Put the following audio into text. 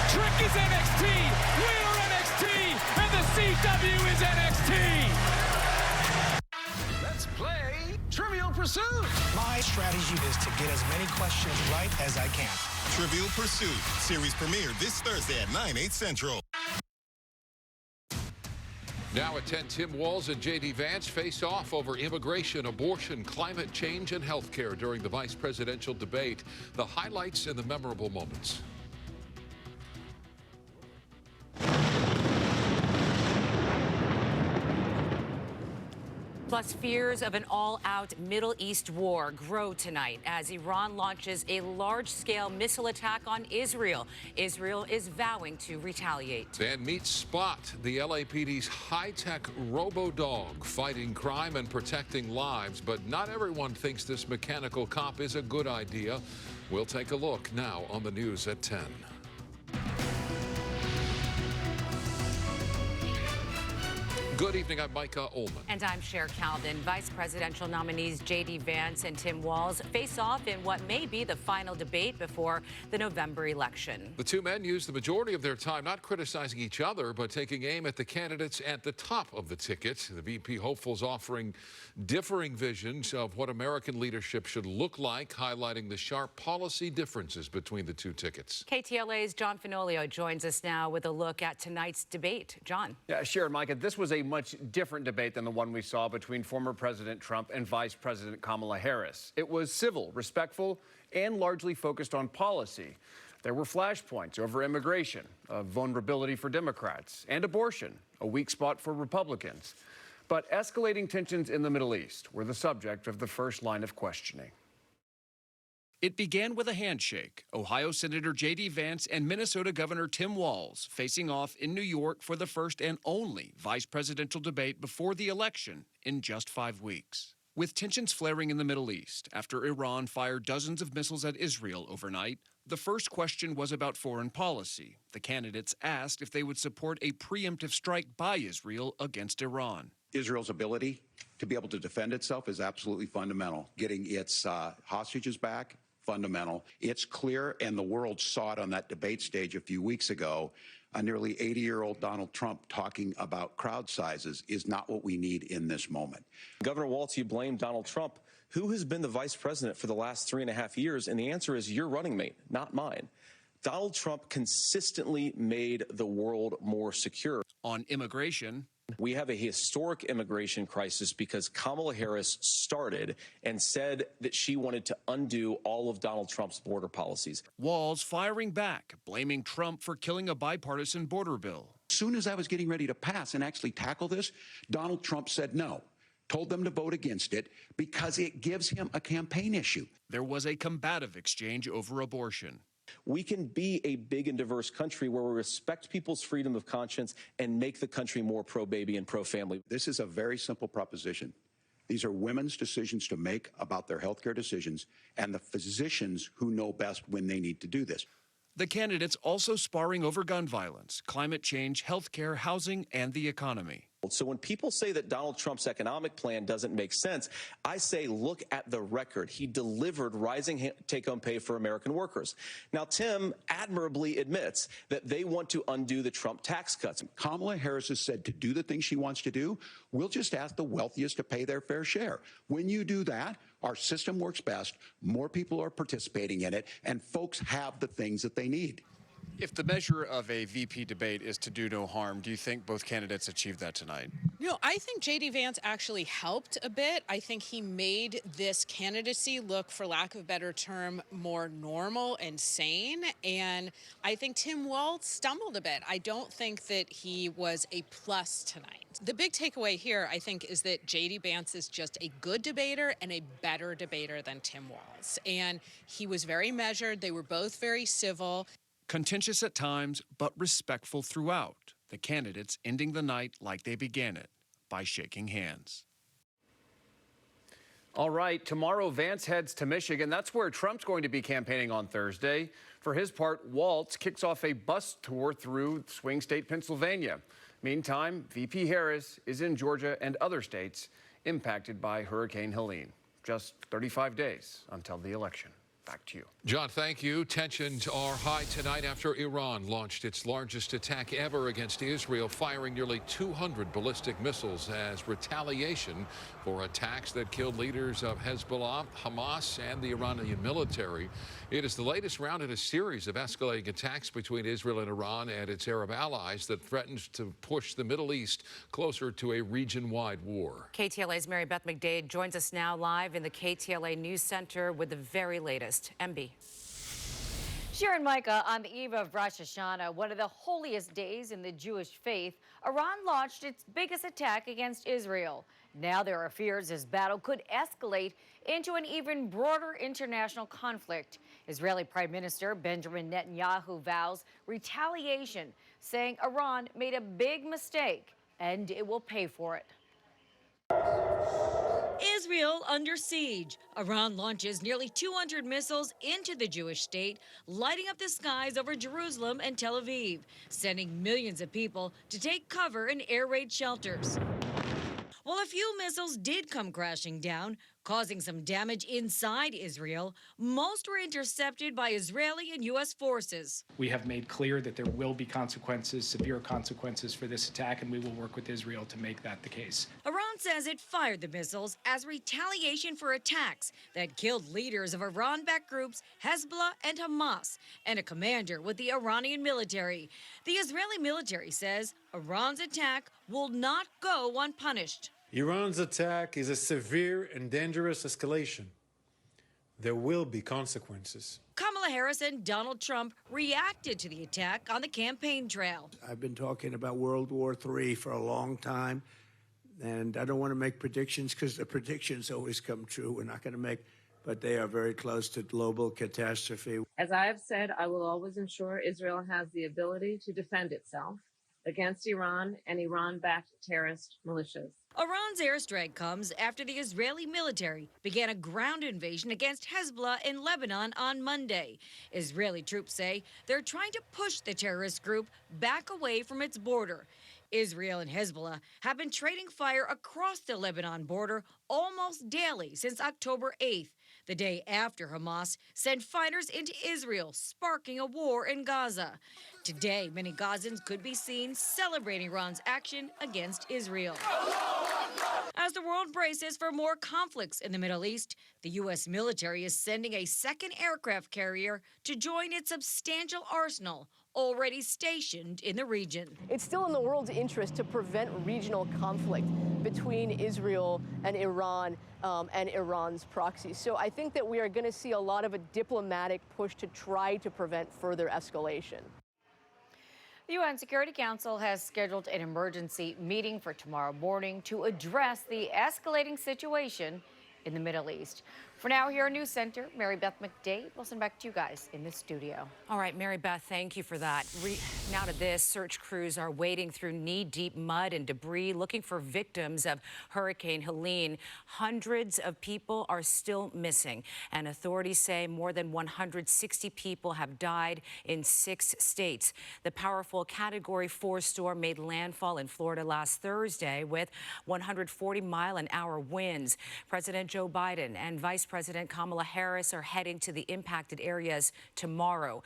Trick is NXT, we are NXT, and the CW is NXT. Let's play Trivial Pursuit. My strategy is to get as many questions right as I can. Trivial Pursuit, series premiere this Thursday at 9/8 Central. Now at 10, Tim Walz and J.D. Vance face off over immigration, abortion, climate change, and health care during the vice presidential debate. The highlights and the memorable moments. Plus, fears of an all-out Middle East war grow tonight as Iran launches a large-scale missile attack on Israel. Israel is vowing to retaliate. And meet Spot, the LAPD's high-tech robo-dog fighting crime and protecting lives. But not everyone thinks this mechanical cop is a good idea. We'll take a look now on the news at 10. Good evening, I'm Micah Ullman. And I'm Cher Calvin. Vice presidential nominees J.D. Vance and Tim Walz face off in what may be the final debate before the November election. The two men used the majority of their time not criticizing each other, but taking aim at the candidates at the top of the ticket. The VP hopefuls offering differing visions of what American leadership should look like, highlighting the sharp policy differences between the two tickets. KTLA's John Finolio joins us now with a look at tonight's debate. John. Yeah, Cher and Micah, this was a much different debate than the one we saw between former President Trump and Vice President Kamala Harris. It was civil, respectful, and largely focused on policy. There were flashpoints over immigration, a vulnerability for Democrats, and abortion, a weak spot for Republicans. But escalating tensions in the Middle East were the subject of the first line of questioning. It began with a handshake. Ohio Senator J.D. Vance and Minnesota Governor Tim Walz facing off in New York for the first and only vice presidential debate before the election in just 5 weeks. With tensions flaring in the Middle East after Iran fired dozens of missiles at Israel overnight, the first question was about foreign policy. The candidates asked if they would support a preemptive strike by Israel against Iran. Israel's ability to be able to defend itself is absolutely fundamental. Getting its hostages back, fundamental. It's clear, and the world saw it on that debate stage a few weeks ago. A nearly 80-year-old Donald Trump talking about crowd sizes is not what we need in this moment. Governor Walz, you blame Donald Trump. Who has been the vice president for the last 3.5 years? And the answer is your running mate, not mine. Donald Trump consistently made the world more secure. On immigration, we have a historic immigration crisis because Kamala Harris started and said that she wanted to undo all of Donald Trump's border policies. Walz firing back, blaming Trump for killing a bipartisan border bill. As soon as I was getting ready to pass and actually tackle this, Donald Trump said no, told them to vote against it because it gives him a campaign issue. There was a combative exchange over abortion. We can be a big and diverse country where we respect people's freedom of conscience and make the country more pro-baby and pro-family. This is a very simple proposition. These are women's decisions to make about their health care decisions and the physicians who know best when they need to do this. The candidates also sparring over gun violence, climate change, health care, housing, and the economy. So when people say that Donald Trump's economic plan doesn't make sense, I say look at the record. He delivered rising take-home pay for American workers. Now, Tim admirably admits that they want to undo the Trump tax cuts. Kamala Harris has said to do the things she wants to do, we'll just ask the wealthiest to pay their fair share. When you do that, our system works best, more people are participating in it, and folks have the things that they need. If the measure of a VP debate is to do no harm, do you think both candidates achieved that tonight? No, I think J.D. Vance actually helped a bit. I think he made this candidacy look, for lack of a better term, more normal and sane. And I think Tim Walz stumbled a bit. I don't think that he was a plus tonight. The big takeaway here, I think, is that J.D. Vance is just a good debater and a better debater than Tim Walz. And he was very measured. They were both very civil. Contentious at times, but respectful throughout. The candidates ending the night like they began it, by shaking hands. All right, tomorrow Vance heads to Michigan. That's where Trump's going to be campaigning on Thursday. For his part, Walz kicks off a bus tour through swing state Pennsylvania. Meantime, VP Harris is in Georgia and other states impacted by Hurricane Helene. Just 35 days until the election. Back to you. John, thank you. Tensions are high tonight after Iran launched its largest attack ever against Israel, firing nearly 200 ballistic missiles as retaliation for attacks that killed leaders of Hezbollah, Hamas, and the Iranian military. It is the latest round in a series of escalating attacks between Israel and Iran and its Arab allies that threatens to push the Middle East closer to a region-wide war. KTLA's Mary Beth McDade joins us now live in the KTLA News Center with the very latest. MB. Sharon Micah, on the eve of Rosh Hashanah, one of the holiest days in the Jewish faith, Iran launched its biggest attack against Israel. Now there are fears this battle could escalate into an even broader international conflict. Israeli Prime Minister Benjamin Netanyahu vows retaliation, saying Iran made a big mistake and it will pay for it. Israel under siege. Iran launches nearly 200 missiles into the Jewish state, lighting up the skies over Jerusalem and Tel Aviv, sending millions of people to take cover in air raid shelters. While a few missiles did come crashing down, causing some damage inside Israel, most were intercepted by Israeli and U.S. forces. We have made clear that there will be consequences, severe consequences for this attack, and we will work with Israel to make that the case. Iran says it fired the missiles as retaliation for attacks that killed leaders of Iran-backed groups Hezbollah and Hamas, and a commander with the Iranian military. The Israeli military says Iran's attack will not go unpunished. Iran's attack is a severe and dangerous escalation. There will be consequences. Kamala Harris and Donald Trump reacted to the attack on the campaign trail. I've been talking about World War III for a long time, and I don't want to make predictions because the predictions always come true. We're not going to make, but they are very close to global catastrophe. As I have said, I will always ensure Israel has the ability to defend itself against Iran and Iran-backed terrorist militias. Iran's airstrike comes after the Israeli military began a ground invasion against Hezbollah in Lebanon on Monday. Israeli troops say they're trying to push the terrorist group back away from its border. Israel and Hezbollah have been trading fire across the Lebanon border almost daily since October 8th, the day after Hamas sent fighters into Israel, sparking a war in Gaza. Today, many Gazans could be seen celebrating Iran's action against Israel. As the world braces for more conflicts in the Middle East, the U.S. military is sending a second aircraft carrier to join its substantial arsenal already stationed in the region. It's still in the world's interest to prevent regional conflict between Israel and Iran and Iran's proxies. So I think that we are going to see a lot of a diplomatic push to try to prevent further escalation. The UN Security Council has scheduled an emergency meeting for tomorrow morning to address the escalating situation in the Middle East. For now, here in News Center, Mary Beth McDade. We'll send back to you guys in the studio. All right, Mary Beth, thank you for that. Now to this, search crews are wading through knee-deep mud and debris looking for victims of Hurricane Helene. Hundreds of people are still missing, and authorities say more than 160 people have died in 6 states. The powerful Category 4 storm made landfall in Florida last Thursday with 140-mile-an-hour winds. President Joe Biden and Vice President Kamala Harris are heading to the impacted areas tomorrow.